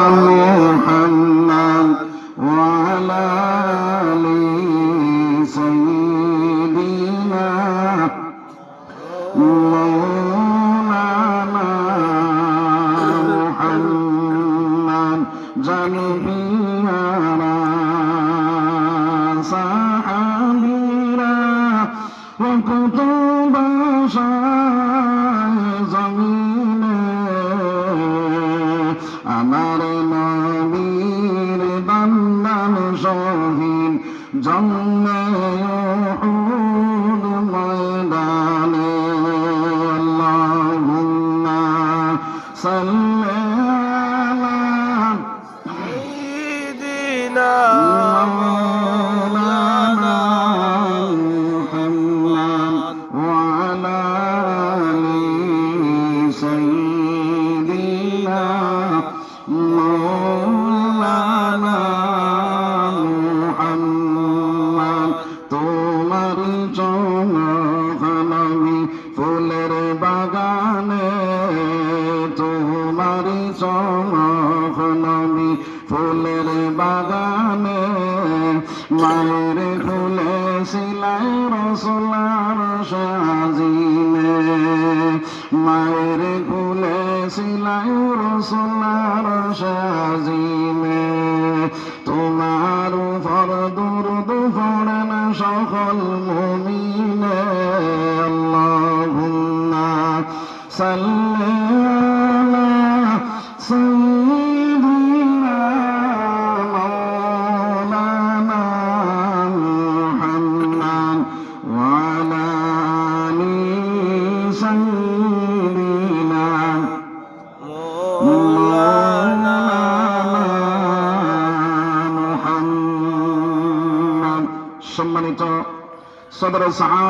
محمد وعلى آل سيدنا مولانا محمد جنبينا صحابينا وكتب زمينا আমার নবীর বান্দান শহীদ জন্মে উহুদ ময়দানে আল্লাহুম্মা সাল্লি আলা সাইয়্যিদিনা মাওলানা মুহাম্মদ ওয়া আলা আলি সাইয়্যিদিনা মৌলানা মুহাম্মদ তোমার চমকনবী ফুলের বাগানে তোমার চমকনবী ফুলের বাগানে মায়ের ফুলে সিলাই রসুলার সাজিনে মায়ের ফুলে সিলাই রসুলার সাজিনে তোমার উপর দুরূদ পড়েন সকল মুমিনে আল্লাহুম্মা সাল্লি আলা সাইয়্যিদিনা মাওলানা মুহাম্মদ ওয়া আলা আলি সাইয়্যিদিনা সম্মানিত সদর সাহাবা